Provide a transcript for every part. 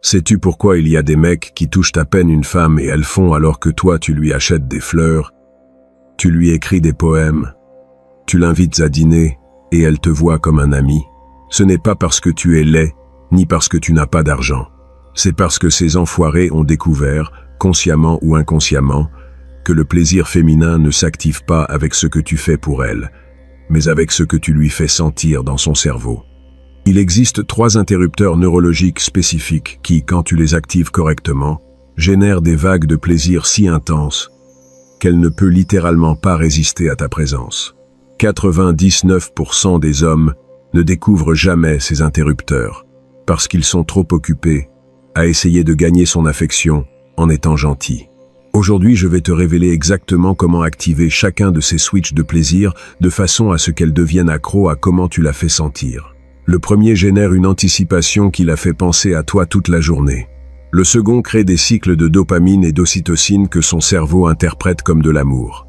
Sais-tu pourquoi il y a des mecs qui touchent à peine une femme et elles font alors que toi tu lui achètes des fleurs, tu lui écris des poèmes, tu l'invites à dîner et elle te voit comme un ami? Ce n'est pas parce que tu es laid, ni parce que tu n'as pas d'argent. C'est parce que ces enfoirés ont découvert, consciemment ou inconsciemment, que le plaisir féminin ne s'active pas avec ce que tu fais pour elle, mais avec ce que tu lui fais sentir dans son cerveau. Il existe 3 interrupteurs neurologiques spécifiques qui, quand tu les actives correctement, génèrent des vagues de plaisir si intenses qu'elle ne peut littéralement pas résister à ta présence. 99% des hommes ne découvrent jamais ces interrupteurs parce qu'ils sont trop occupés à essayer de gagner son affection en étant gentils. Aujourd'hui, je vais te révéler exactement comment activer chacun de ces switches de plaisir de façon à ce qu'elle devienne accro à comment tu la fais sentir. Le premier génère une anticipation qui la fait penser à toi toute la journée. Le second crée des cycles de dopamine et d'ocytocine que son cerveau interprète comme de l'amour.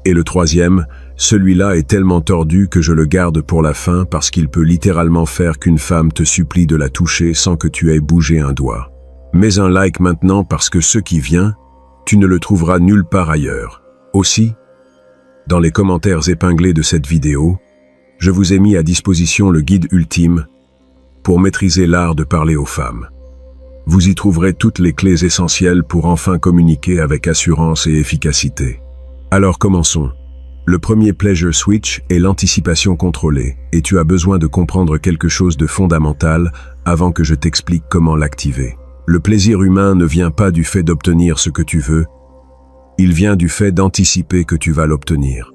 Et le troisième, celui-là est tellement tordu que je le garde pour la fin parce qu'il peut littéralement faire qu'une femme te supplie de la toucher sans que tu aies bougé un doigt. Mets un like maintenant parce que ce qui vient, tu ne le trouveras nulle part ailleurs. Aussi, dans les commentaires épinglés de cette vidéo, je vous ai mis à disposition le guide ultime pour maîtriser l'art de parler aux femmes. Vous y trouverez toutes les clés essentielles pour enfin communiquer avec assurance et efficacité. Alors commençons. Le premier pleasure switch est l'anticipation contrôlée, et tu as besoin de comprendre quelque chose de fondamental avant que je t'explique comment l'activer. Le plaisir humain ne vient pas du fait d'obtenir ce que tu veux, il vient du fait d'anticiper que tu vas l'obtenir.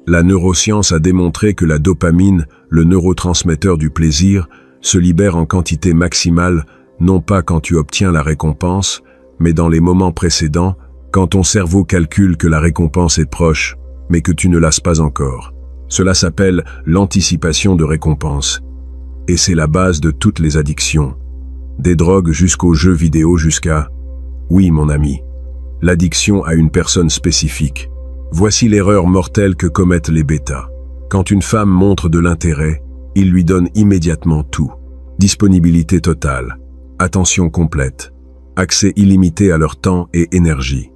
La neuroscience a démontré que la dopamine, le neurotransmetteur du plaisir, se libère en quantité maximale, non pas quand tu obtiens la récompense, mais dans les moments précédents, quand ton cerveau calcule que la récompense est proche, mais que tu ne lasses pas encore. Cela s'appelle l'anticipation de récompense. Et c'est la base de toutes les addictions. Des drogues jusqu'aux jeux vidéo jusqu'à... Oui, mon ami. L'addiction à une personne spécifique. Voici l'erreur mortelle que commettent les bêtas. Quand une femme montre de l'intérêt, ils lui donnent immédiatement tout. Disponibilité totale, attention complète, accès illimité à leur temps et énergie.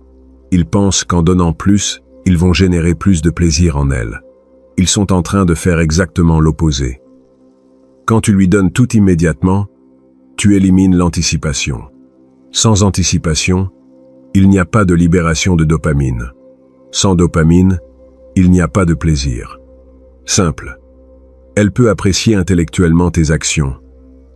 Ils pensent qu'en donnant plus, ils vont générer plus de plaisir en elle. Ils sont en train de faire exactement l'opposé. Quand tu lui donnes tout immédiatement, tu élimines l'anticipation. Sans anticipation, il n'y a pas de libération de dopamine. Sans dopamine, il n'y a pas de plaisir. Simple. Elle peut apprécier intellectuellement tes actions,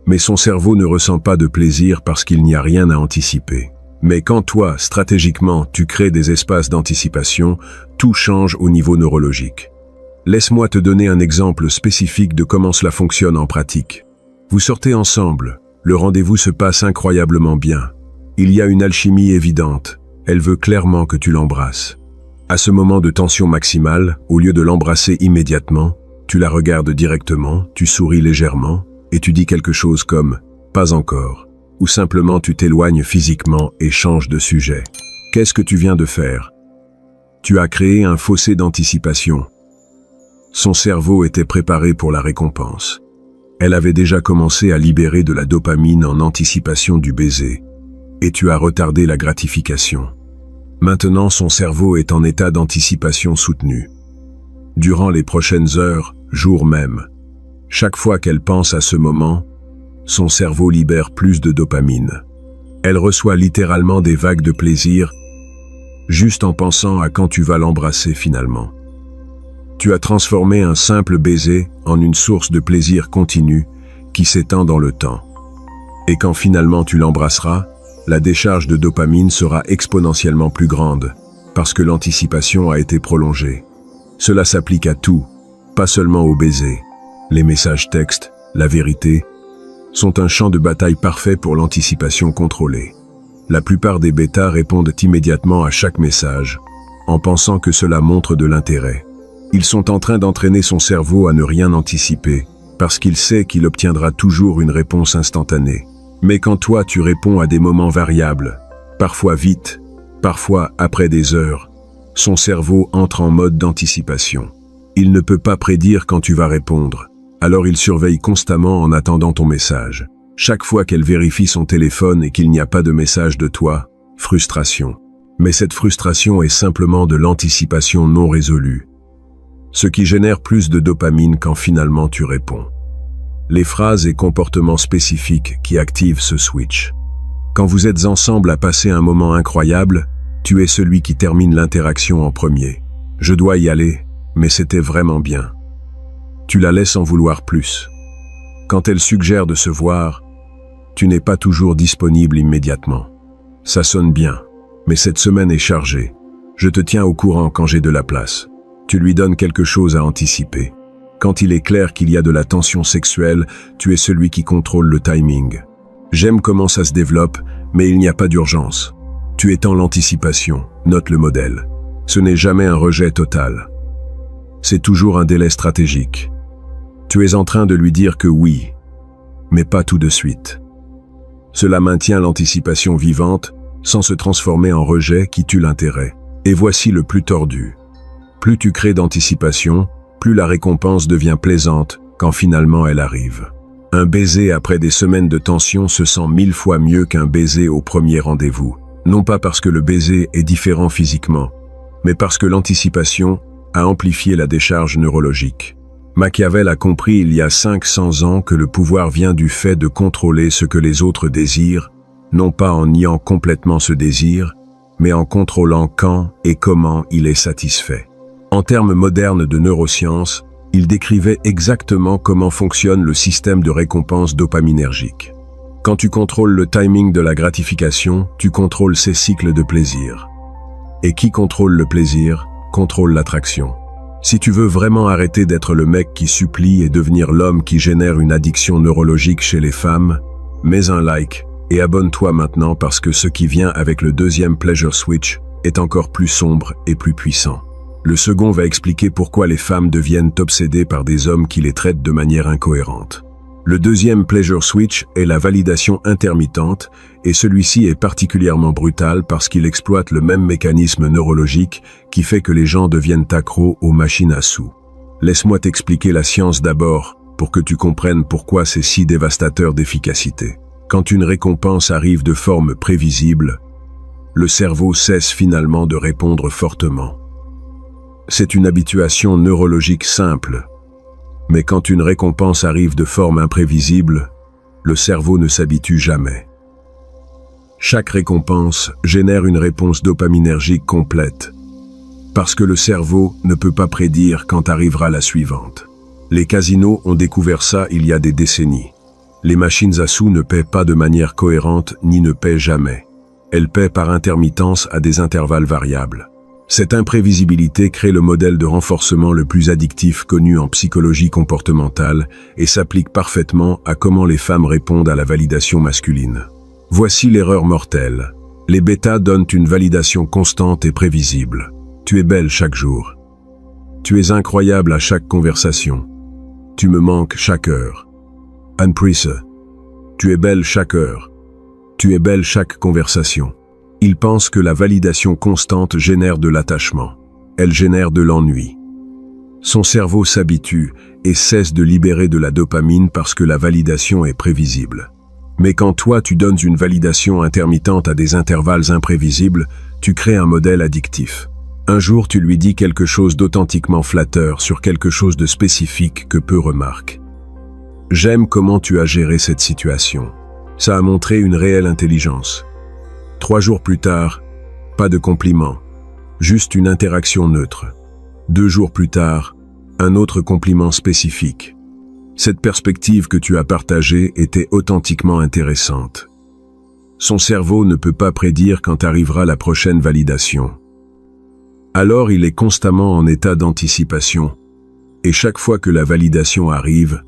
mais son cerveau ne ressent pas de plaisir parce qu'il n'y a rien à anticiper. Mais quand toi, stratégiquement, tu crées des espaces d'anticipation, tout change au niveau neurologique. Laisse-moi te donner un exemple spécifique de comment cela fonctionne en pratique. Vous sortez ensemble, le rendez-vous se passe incroyablement bien. Il y a une alchimie évidente, elle veut clairement que tu l'embrasses. À ce moment de tension maximale, au lieu de l'embrasser immédiatement, tu la regardes directement, tu souris légèrement, et tu dis quelque chose comme « pas encore », ou simplement tu t'éloignes physiquement et changes de sujet. Qu'est-ce que tu viens de faire? Tu as créé un fossé d'anticipation. Son cerveau était préparé pour la récompense. Elle avait déjà commencé à libérer de la dopamine en anticipation du baiser, et tu as retardé la gratification. Maintenant, son cerveau est en état d'anticipation soutenue. Durant les prochaines heures, jours même, chaque fois qu'elle pense à ce moment, son cerveau libère plus de dopamine. Elle reçoit littéralement des vagues de plaisir, juste en pensant à quand tu vas l'embrasser finalement. Tu as transformé un simple baiser en une source de plaisir continu qui s'étend dans le temps. Et quand finalement tu l'embrasseras, la décharge de dopamine sera exponentiellement plus grande, parce que l'anticipation a été prolongée. Cela s'applique à tout, pas seulement au baiser. Les messages textes, la vérité, sont un champ de bataille parfait pour l'anticipation contrôlée. La plupart des bêtas répondent immédiatement à chaque message, en pensant que cela montre de l'intérêt. Ils sont en train d'entraîner son cerveau à ne rien anticiper, parce qu'il sait qu'il obtiendra toujours une réponse instantanée. Mais quand toi tu réponds à des moments variables, parfois vite, parfois après des heures, son cerveau entre en mode d'anticipation. Il ne peut pas prédire quand tu vas répondre, alors il surveille constamment en attendant ton message. Chaque fois qu'elle vérifie son téléphone et qu'il n'y a pas de message de toi, frustration. Mais cette frustration est simplement de l'anticipation non résolue, ce qui génère plus de dopamine quand finalement tu réponds. Les phrases et comportements spécifiques qui activent ce switch. Quand vous êtes ensemble à passer un moment incroyable, tu es celui qui termine l'interaction en premier. Je dois y aller, mais c'était vraiment bien. Tu la laisses en vouloir plus. Quand elle suggère de se voir, tu n'es pas toujours disponible immédiatement. Ça sonne bien, mais cette semaine est chargée. Je te tiens au courant quand j'ai de la place. Tu lui donnes quelque chose à anticiper. Quand il est clair qu'il y a de la tension sexuelle, tu es celui qui contrôle le timing. J'aime comment ça se développe, mais il n'y a pas d'urgence. Tu étends l'anticipation, note le modèle. Ce n'est jamais un rejet total. C'est toujours un délai stratégique. Tu es en train de lui dire que oui, mais pas tout de suite. Cela maintient l'anticipation vivante, sans se transformer en rejet qui tue l'intérêt. Et voici le plus tordu. Plus tu crées d'anticipation, plus la récompense devient plaisante quand finalement elle arrive. Un baiser après des semaines de tension se sent 1000 fois mieux qu'un baiser au premier rendez-vous. Non pas parce que le baiser est différent physiquement, mais parce que l'anticipation a amplifié la décharge neurologique. Machiavel a compris il y a 500 ans que le pouvoir vient du fait de contrôler ce que les autres désirent, non pas en niant complètement ce désir, mais en contrôlant quand et comment il est satisfait. En termes modernes de neurosciences, il décrivait exactement comment fonctionne le système de récompense dopaminergique. Quand tu contrôles le timing de la gratification, tu contrôles ses cycles de plaisir. Et qui contrôle le plaisir, contrôle l'attraction. Si tu veux vraiment arrêter d'être le mec qui supplie et devenir l'homme qui génère une addiction neurologique chez les femmes, mets un like et abonne-toi maintenant parce que ce qui vient avec le deuxième pleasure switch est encore plus sombre et plus puissant. Le second va expliquer pourquoi les femmes deviennent obsédées par des hommes qui les traitent de manière incohérente. Le deuxième pleasure switch est la validation intermittente et celui-ci est particulièrement brutal parce qu'il exploite le même mécanisme neurologique qui fait que les gens deviennent accros aux machines à sous. Laisse-moi t'expliquer la science d'abord pour que tu comprennes pourquoi c'est si dévastateur d'efficacité. Quand une récompense arrive de forme prévisible, le cerveau cesse finalement de répondre fortement. C'est une habituation neurologique simple. Mais quand une récompense arrive de forme imprévisible, le cerveau ne s'habitue jamais. Chaque récompense génère une réponse dopaminergique complète, parce que le cerveau ne peut pas prédire quand arrivera la suivante. Les casinos ont découvert ça il y a des décennies. Les machines à sous ne paient pas de manière cohérente ni ne paient jamais. Elles paient par intermittence à des intervalles variables. Cette imprévisibilité crée le modèle de renforcement le plus addictif connu en psychologie comportementale et s'applique parfaitement à comment les femmes répondent à la validation masculine. Voici l'erreur mortelle. Les bêtas donnent une validation constante et prévisible. Tu es belle chaque jour. Tu es incroyable à chaque conversation. Tu me manques chaque heure. Anne Prise. Tu es belle chaque heure. Tu es belle chaque conversation. Il pense que la validation constante génère de l'attachement. Elle génère de l'ennui. Son cerveau s'habitue et cesse de libérer de la dopamine parce que la validation est prévisible. Mais quand toi tu donnes une validation intermittente à des intervalles imprévisibles, tu crées un modèle addictif. Un jour tu lui dis quelque chose d'authentiquement flatteur sur quelque chose de spécifique que peu remarquent. J'aime comment tu as géré cette situation. Ça a montré une réelle intelligence. 3 jours plus tard, pas de compliment, juste une interaction neutre. 2 jours plus tard, un autre compliment spécifique. Cette perspective que tu as partagée était authentiquement intéressante. Son cerveau ne peut pas prédire quand arrivera la prochaine validation. Alors il est constamment en état d'anticipation, et chaque fois que la validation arrive,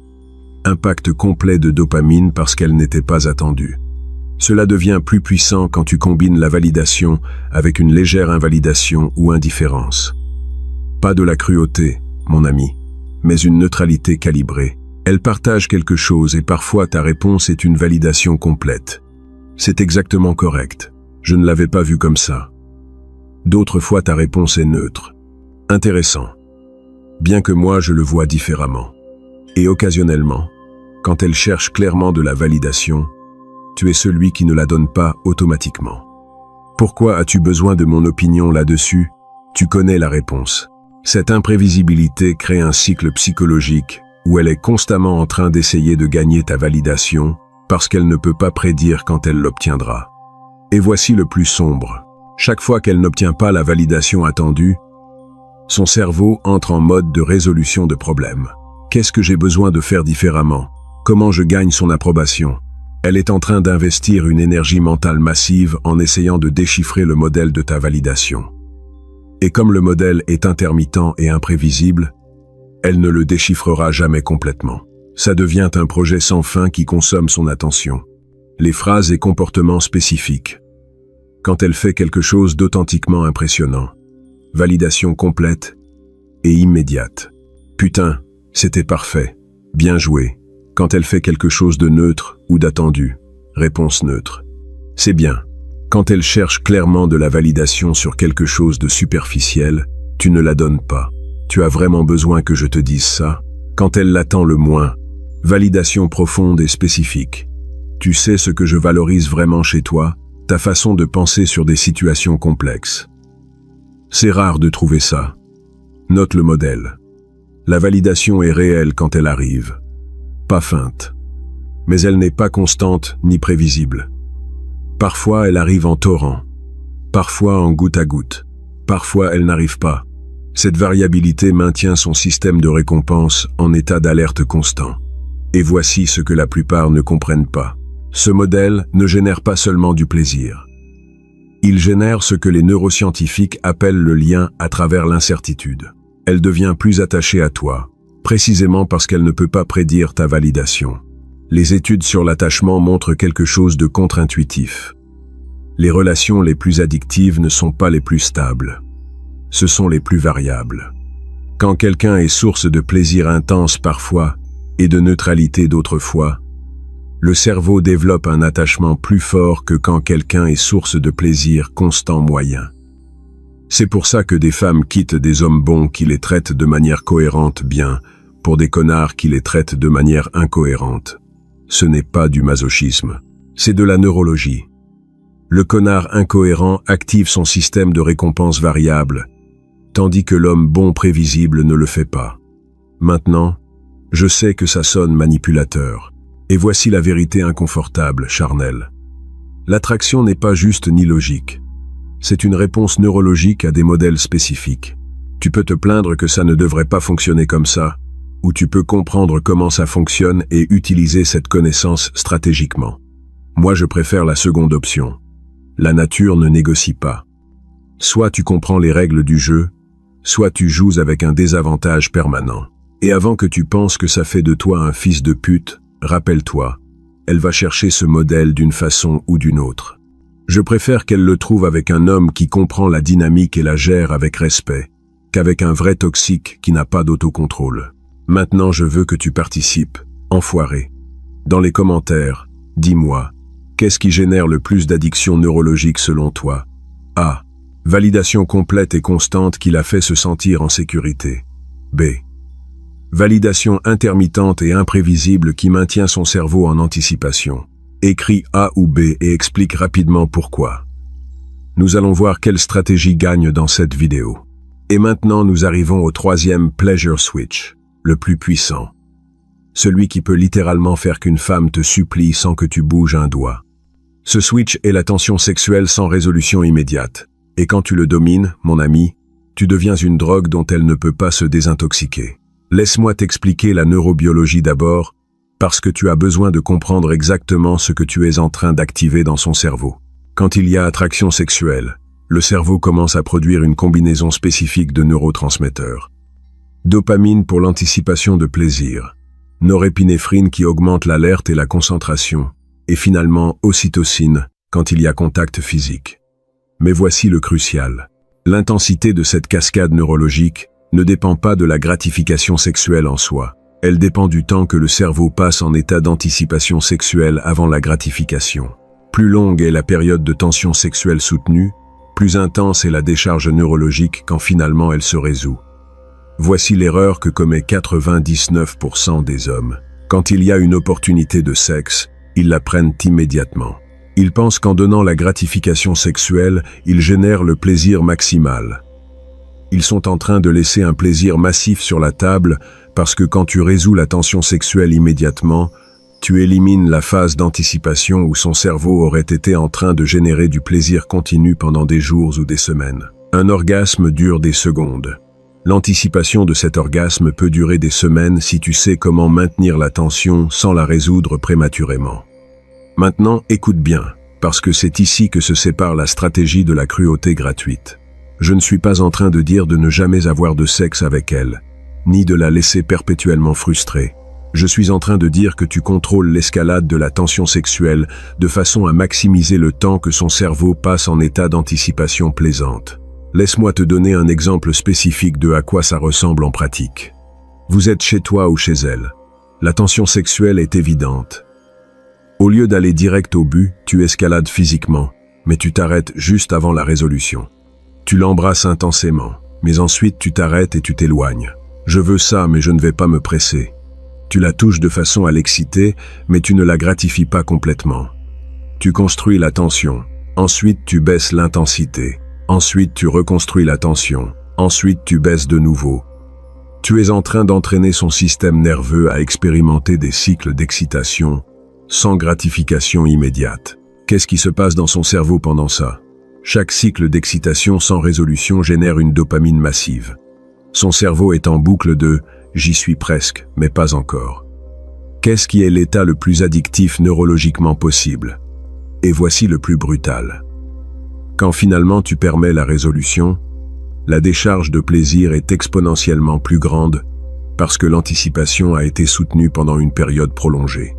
impact complet de dopamine parce qu'elle n'était pas attendue. Cela devient plus puissant quand tu combines la validation avec une légère invalidation ou indifférence. Pas de la cruauté, mon ami, mais une neutralité calibrée. Elle partage quelque chose et parfois ta réponse est une validation complète. C'est exactement correct. Je ne l'avais pas vu comme ça. D'autres fois ta réponse est neutre. Intéressant. Bien que moi je le vois différemment. Et occasionnellement, Quand elle cherche clairement de la validation, tu es celui qui ne la donne pas automatiquement. Pourquoi as-tu besoin de mon opinion là-dessus? Tu connais la réponse. Cette imprévisibilité crée un cycle psychologique où elle est constamment en train d'essayer de gagner ta validation parce qu'elle ne peut pas prédire quand elle l'obtiendra. Et voici le plus sombre. Chaque fois qu'elle n'obtient pas la validation attendue, son cerveau entre en mode de résolution de problèmes. Qu'est-ce que j'ai besoin de faire différemment? Comment je gagne son approbation? Elle est en train d'investir une énergie mentale massive en essayant de déchiffrer le modèle de ta validation. Et comme le modèle est intermittent et imprévisible, elle ne le déchiffrera jamais complètement. Ça devient un projet sans fin qui consomme son attention. Les phrases et comportements spécifiques. Quand elle fait quelque chose d'authentiquement impressionnant. Validation complète et immédiate. Putain, c'était parfait. Bien joué. Quand elle fait quelque chose de neutre ou d'attendu. Réponse neutre. C'est bien. Quand elle cherche clairement de la validation sur quelque chose de superficiel, tu ne la donnes pas. Tu as vraiment besoin que je te dise ça? Quand elle l'attend le moins. Validation profonde et spécifique. Tu sais ce que je valorise vraiment chez toi? Ta façon de penser sur des situations complexes. C'est rare de trouver ça. Note le modèle. La validation est réelle quand elle arrive. Pas feinte. Mais elle n'est pas constante ni prévisible. Parfois elle arrive en torrent. Parfois en goutte à goutte. Parfois elle n'arrive pas. Cette variabilité maintient son système de récompense en état d'alerte constant. Et voici ce que la plupart ne comprennent pas. Ce modèle ne génère pas seulement du plaisir. Il génère ce que les neuroscientifiques appellent le lien à travers l'incertitude. Elle devient plus attachée à toi, précisément parce qu'elle ne peut pas prédire ta validation. Les études sur l'attachement montrent quelque chose de contre-intuitif. Les relations les plus addictives ne sont pas les plus stables. Ce sont les plus variables. Quand quelqu'un est source de plaisir intense parfois et de neutralité d'autres fois, le cerveau développe un attachement plus fort que quand quelqu'un est source de plaisir constant moyen. C'est pour ça que des femmes quittent des hommes bons qui les traitent de manière cohérente bien, pour des connards qui les traitent de manière incohérente. Ce n'est pas du masochisme, c'est de la neurologie. Le connard incohérent active son système de récompense variable, tandis que l'homme bon prévisible ne le fait pas. Maintenant, je sais que ça sonne manipulateur. Et voici la vérité inconfortable, charnelle. L'attraction n'est pas juste ni logique. C'est une réponse neurologique à des modèles spécifiques. Tu peux te plaindre que ça ne devrait pas fonctionner comme ça, ou tu peux comprendre comment ça fonctionne et utiliser cette connaissance stratégiquement. Moi, je préfère la seconde option. La nature ne négocie pas. Soit tu comprends les règles du jeu, soit tu joues avec un désavantage permanent. Et avant que tu penses que ça fait de toi un fils de pute, rappelle-toi, elle va chercher ce modèle d'une façon ou d'une autre. Je préfère qu'elle le trouve avec un homme qui comprend la dynamique et la gère avec respect, qu'avec un vrai toxique qui n'a pas d'autocontrôle. Maintenant je veux que tu participes, enfoiré. Dans les commentaires, dis-moi, qu'est-ce qui génère le plus d'addiction neurologique selon toi? A. Validation complète et constante qui la fait se sentir en sécurité. B. Validation intermittente et imprévisible qui maintient son cerveau en anticipation. Écris A ou B et explique rapidement pourquoi. Nous allons voir quelle stratégie gagne dans cette vidéo. Et maintenant nous arrivons au troisième pleasure switch, le plus puissant. Celui qui peut littéralement faire qu'une femme te supplie sans que tu bouges un doigt. Ce switch est la tension sexuelle sans résolution immédiate. Et quand tu le domines, mon ami, tu deviens une drogue dont elle ne peut pas se désintoxiquer. Laisse-moi t'expliquer la neurobiologie d'abord, parce que tu as besoin de comprendre exactement ce que tu es en train d'activer dans son cerveau. Quand il y a attraction sexuelle, le cerveau commence à produire une combinaison spécifique de neurotransmetteurs. Dopamine pour l'anticipation de plaisir, norépinéphrine qui augmente l'alerte et la concentration, et finalement ocytocine quand il y a contact physique. Mais voici le crucial. L'intensité de cette cascade neurologique ne dépend pas de la gratification sexuelle en soi. Elle dépend du temps que le cerveau passe en état d'anticipation sexuelle avant la gratification. Plus longue est la période de tension sexuelle soutenue, plus intense est la décharge neurologique quand finalement elle se résout. Voici l'erreur que commet 99% des hommes. Quand il y a une opportunité de sexe, ils la prennent immédiatement. Ils pensent qu'en donnant la gratification sexuelle, ils génèrent le plaisir maximal. Ils sont en train de laisser un plaisir massif sur la table parce que quand tu résous la tension sexuelle immédiatement, tu élimines la phase d'anticipation où son cerveau aurait été en train de générer du plaisir continu pendant des jours ou des semaines. Un orgasme dure des secondes. L'anticipation de cet orgasme peut durer des semaines si tu sais comment maintenir la tension sans la résoudre prématurément. Maintenant, écoute bien, parce que c'est ici que se sépare la stratégie de la cruauté gratuite. Je ne suis pas en train de dire de ne jamais avoir de sexe avec elle, ni de la laisser perpétuellement frustrée. Je suis en train de dire que tu contrôles l'escalade de la tension sexuelle de façon à maximiser le temps que son cerveau passe en état d'anticipation plaisante. Laisse-moi te donner un exemple spécifique de à quoi ça ressemble en pratique. Vous êtes chez toi ou chez elle. La tension sexuelle est évidente. Au lieu d'aller direct au but, tu escalades physiquement, mais tu t'arrêtes juste avant la résolution. Tu l'embrasses intensément, mais ensuite tu t'arrêtes et tu t'éloignes. Je veux ça, mais je ne vais pas me presser. Tu la touches de façon à l'exciter, mais tu ne la gratifies pas complètement. Tu construis la tension. Ensuite, tu baisses l'intensité. Ensuite, tu reconstruis la tension. Ensuite, tu baisses de nouveau. Tu es en train d'entraîner son système nerveux à expérimenter des cycles d'excitation sans gratification immédiate. Qu'est-ce qui se passe dans son cerveau pendant ça? Chaque cycle d'excitation sans résolution génère une dopamine massive. Son cerveau est en boucle de « j'y suis presque, mais pas encore ». Qu'est-ce qui est l'état le plus addictif neurologiquement possible? Et voici le plus brutal. Quand finalement tu permets la résolution, la décharge de plaisir est exponentiellement plus grande parce que l'anticipation a été soutenue pendant une période prolongée.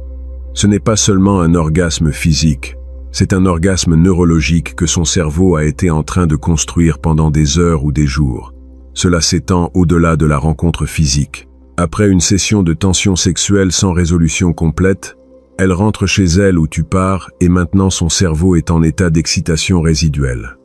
Ce n'est pas seulement un orgasme physique, c'est un orgasme neurologique que son cerveau a été en train de construire pendant des heures ou des jours. Cela s'étend au-delà de la rencontre physique. Après une session de tension sexuelle sans résolution complète, elle rentre chez elle où tu pars et maintenant son cerveau est en état d'excitation résiduelle.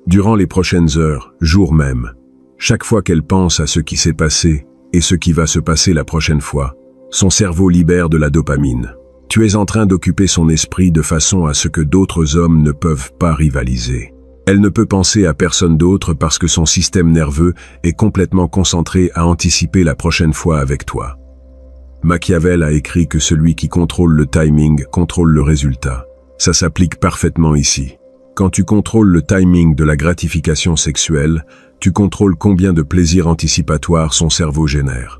Durant les prochaines heures, jours même, chaque fois qu'elle pense à ce qui s'est passé et ce qui va se passer la prochaine fois, son cerveau libère de la dopamine. Tu es en train d'occuper son esprit de façon à ce que d'autres hommes ne peuvent pas rivaliser. Elle ne peut penser à personne d'autre parce que son système nerveux est complètement concentré à anticiper la prochaine fois avec toi. Machiavel a écrit que celui qui contrôle le timing contrôle le résultat. Ça s'applique parfaitement ici. Quand tu contrôles le timing de la gratification sexuelle, tu contrôles combien de plaisir anticipatoire son cerveau génère.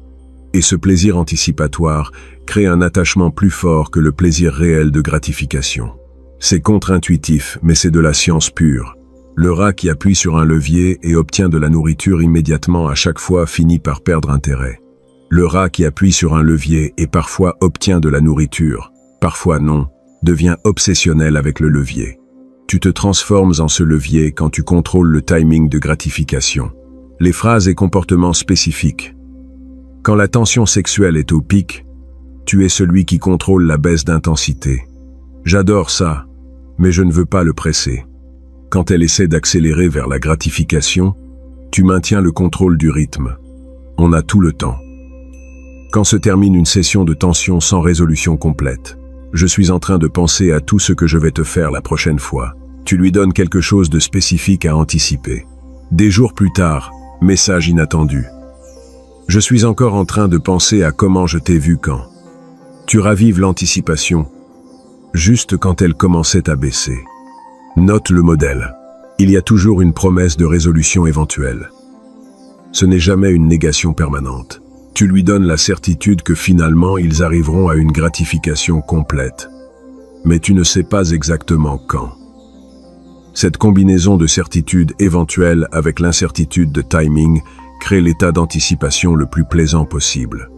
Et ce plaisir anticipatoire crée un attachement plus fort que le plaisir réel de gratification. C'est contre-intuitif, mais c'est de la science pure. Le rat qui appuie sur un levier et obtient de la nourriture immédiatement à chaque fois finit par perdre intérêt. Le rat qui appuie sur un levier et parfois obtient de la nourriture, parfois non, devient obsessionnel avec le levier. Tu te transformes en ce levier quand tu contrôles le timing de gratification. Les phrases et comportements spécifiques. Quand la tension sexuelle est au pic, tu es celui qui contrôle la baisse d'intensité. J'adore ça, mais je ne veux pas le presser. Quand elle essaie d'accélérer vers la gratification, tu maintiens le contrôle du rythme. On a tout le temps. Quand se termine une session de tension sans résolution complète, je suis en train de penser à tout ce que je vais te faire la prochaine fois. Tu lui donnes quelque chose de spécifique à anticiper. Des jours plus tard, message inattendu. Je suis encore en train de penser à comment je t'ai vu quand. Tu ravives l'anticipation, juste quand elle commençait à baisser. Note le modèle. Il y a toujours une promesse de résolution éventuelle. Ce n'est jamais une négation permanente. Tu lui donnes la certitude que finalement ils arriveront à une gratification complète. Mais tu ne sais pas exactement quand. Cette combinaison de certitude éventuelle avec l'incertitude de timing crée l'état d'anticipation le plus plaisant possible.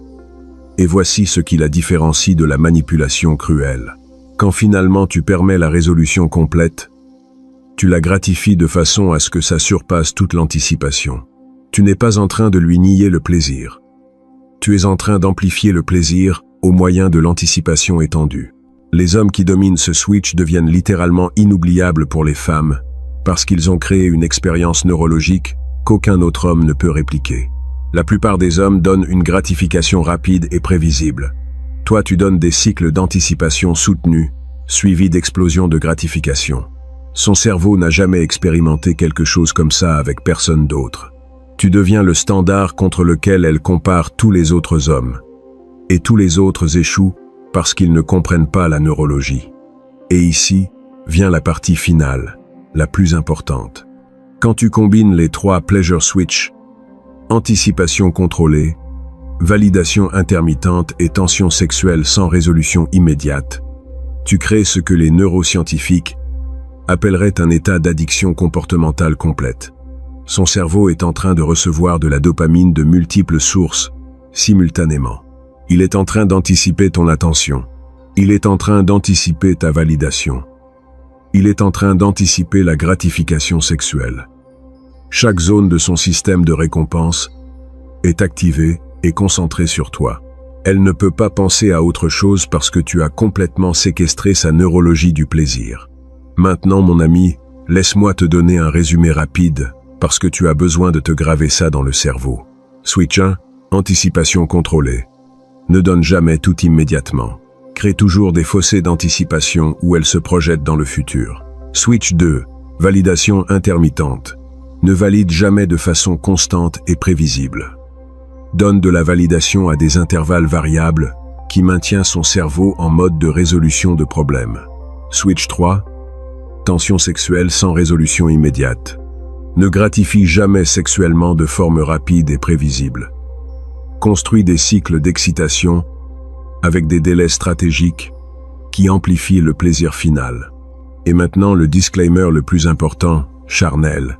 Et voici ce qui la différencie de la manipulation cruelle. Quand finalement tu permets la résolution complète, tu la gratifies de façon à ce que ça surpasse toute l'anticipation. Tu n'es pas en train de lui nier le plaisir. Tu es en train d'amplifier le plaisir au moyen de l'anticipation étendue. Les hommes qui dominent ce switch deviennent littéralement inoubliables pour les femmes parce qu'ils ont créé une expérience neurologique qu'aucun autre homme ne peut répliquer. La plupart des hommes donnent une gratification rapide et prévisible. Toi, tu donnes des cycles d'anticipation soutenus, suivis d'explosions de gratification. Son cerveau n'a jamais expérimenté quelque chose comme ça avec personne d'autre. Tu deviens le standard contre lequel elle compare tous les autres hommes. Et tous les autres échouent parce qu'ils ne comprennent pas la neurologie. Et ici vient la partie finale, la plus importante. Quand tu combines les 3 pleasure switch, anticipation contrôlée, validation intermittente et tension sexuelle sans résolution immédiate, tu crées ce que les neuroscientifiques appelleraient un état d'addiction comportementale complète. Son cerveau est en train de recevoir de la dopamine de multiples sources, simultanément. Il est en train d'anticiper ton attention. Il est en train d'anticiper ta validation. Il est en train d'anticiper la gratification sexuelle. Chaque zone de son système de récompense est activée et concentrée sur toi. Elle ne peut pas penser à autre chose parce que tu as complètement séquestré sa neurologie du plaisir. Maintenant, mon ami, laisse-moi te donner un résumé rapide parce que tu as besoin de te graver ça dans le cerveau. Switch 1, anticipation contrôlée. Ne donne jamais tout immédiatement. Crée toujours des fossés d'anticipation où elle se projette dans le futur. Switch 2, validation intermittente. Ne valide jamais de façon constante et prévisible. Donne de la validation à des intervalles variables qui maintient son cerveau en mode de résolution de problèmes. Switch 3, tension sexuelle sans résolution immédiate. Ne gratifie jamais sexuellement de forme rapide et prévisible. Construit des cycles d'excitation avec des délais stratégiques qui amplifient le plaisir final. Et maintenant le disclaimer le plus important, charnel.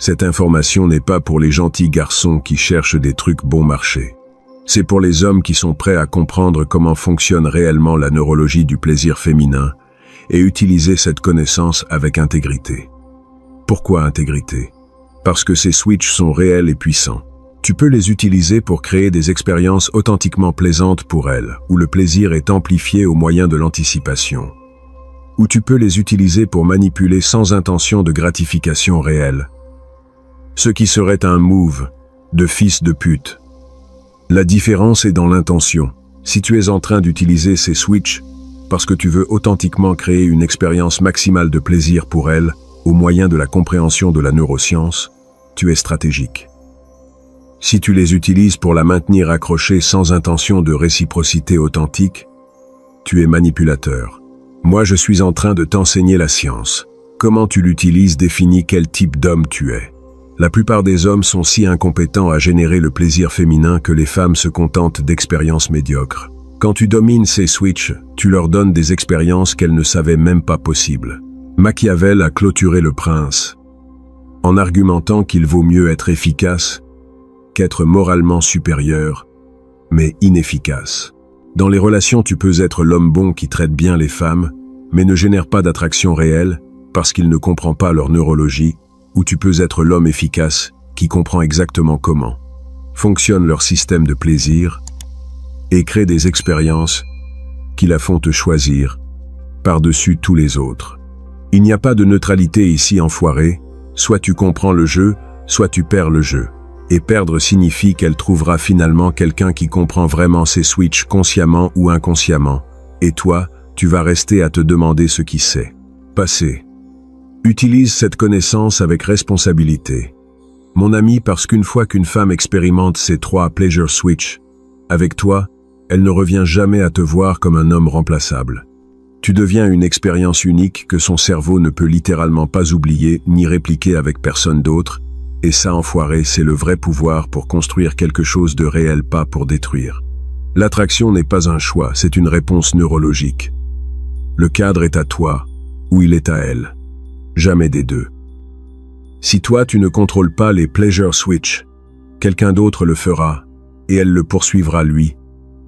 Cette information n'est pas pour les gentils garçons qui cherchent des trucs bon marché. C'est pour les hommes qui sont prêts à comprendre comment fonctionne réellement la neurologie du plaisir féminin et utiliser cette connaissance avec intégrité. Pourquoi intégrité? Parce que ces switches sont réels et puissants. Tu peux les utiliser pour créer des expériences authentiquement plaisantes pour elles, où le plaisir est amplifié au moyen de l'anticipation. Ou tu peux les utiliser pour manipuler sans intention de gratification réelle. Ce qui serait un move de fils de pute. La différence est dans l'intention. Si tu es en train d'utiliser ces switches parce que tu veux authentiquement créer une expérience maximale de plaisir pour elle, au moyen de la compréhension de la neuroscience, tu es stratégique. Si tu les utilises pour la maintenir accrochée sans intention de réciprocité authentique, tu es manipulateur. Moi, je suis en train de t'enseigner la science. Comment tu l'utilises définit quel type d'homme tu es. La plupart des hommes sont si incompétents à générer le plaisir féminin que les femmes se contentent d'expériences médiocres. Quand tu domines ces switches, tu leur donnes des expériences qu'elles ne savaient même pas possibles. Machiavel a clôturé Le Prince en argumentant qu'il vaut mieux être efficace qu'être moralement supérieur, mais inefficace. Dans les relations, tu peux être l'homme bon qui traite bien les femmes, mais ne génère pas d'attraction réelle parce qu'il ne comprend pas leur neurologie, ou tu peux être l'homme efficace qui comprend exactement comment fonctionne leur système de plaisir et crée des expériences qui la font te choisir par-dessus tous les autres. Il n'y a pas de neutralité ici, enfoiré. Soit tu comprends le jeu, soit tu perds le jeu. Et perdre signifie qu'elle trouvera finalement quelqu'un qui comprend vraiment ses switches consciemment ou inconsciemment. Et toi, tu vas rester à te demander ce qui s'est passé. Utilise cette connaissance avec responsabilité. Mon ami, parce qu'une fois qu'une femme expérimente ces 3 pleasure switch, avec toi, elle ne revient jamais à te voir comme un homme remplaçable. Tu deviens une expérience unique que son cerveau ne peut littéralement pas oublier ni répliquer avec personne d'autre, et ça, enfoiré, c'est le vrai pouvoir pour construire quelque chose de réel, pas pour détruire. L'attraction n'est pas un choix, c'est une réponse neurologique. Le cadre est à toi, ou il est à elle. Jamais des deux. Si toi tu ne contrôles pas les pleasure switch, quelqu'un d'autre le fera, et elle le poursuivra lui.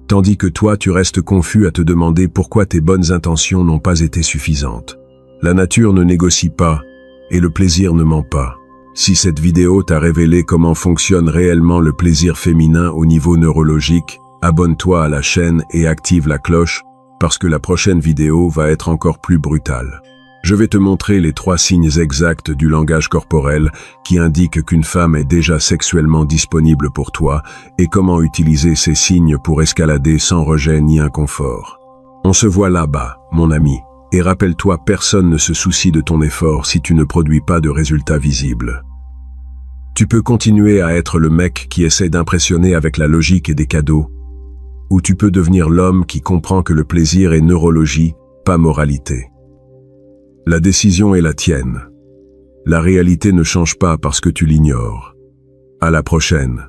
Tandis que toi tu restes confus à te demander pourquoi tes bonnes intentions n'ont pas été suffisantes. La nature ne négocie pas, et le plaisir ne ment pas. Si cette vidéo t'a révélé comment fonctionne réellement le plaisir féminin au niveau neurologique, abonne-toi à la chaîne et active la cloche, parce que la prochaine vidéo va être encore plus brutale. Je vais te montrer les 3 signes exacts du langage corporel qui indiquent qu'une femme est déjà sexuellement disponible pour toi et comment utiliser ces signes pour escalader sans rejet ni inconfort. On se voit là-bas, mon ami, et rappelle-toi, personne ne se soucie de ton effort si tu ne produis pas de résultats visibles. Tu peux continuer à être le mec qui essaie d'impressionner avec la logique et des cadeaux, ou tu peux devenir l'homme qui comprend que le plaisir est neurologie, pas moralité. La décision est la tienne. La réalité ne change pas parce que tu l'ignores. À la prochaine.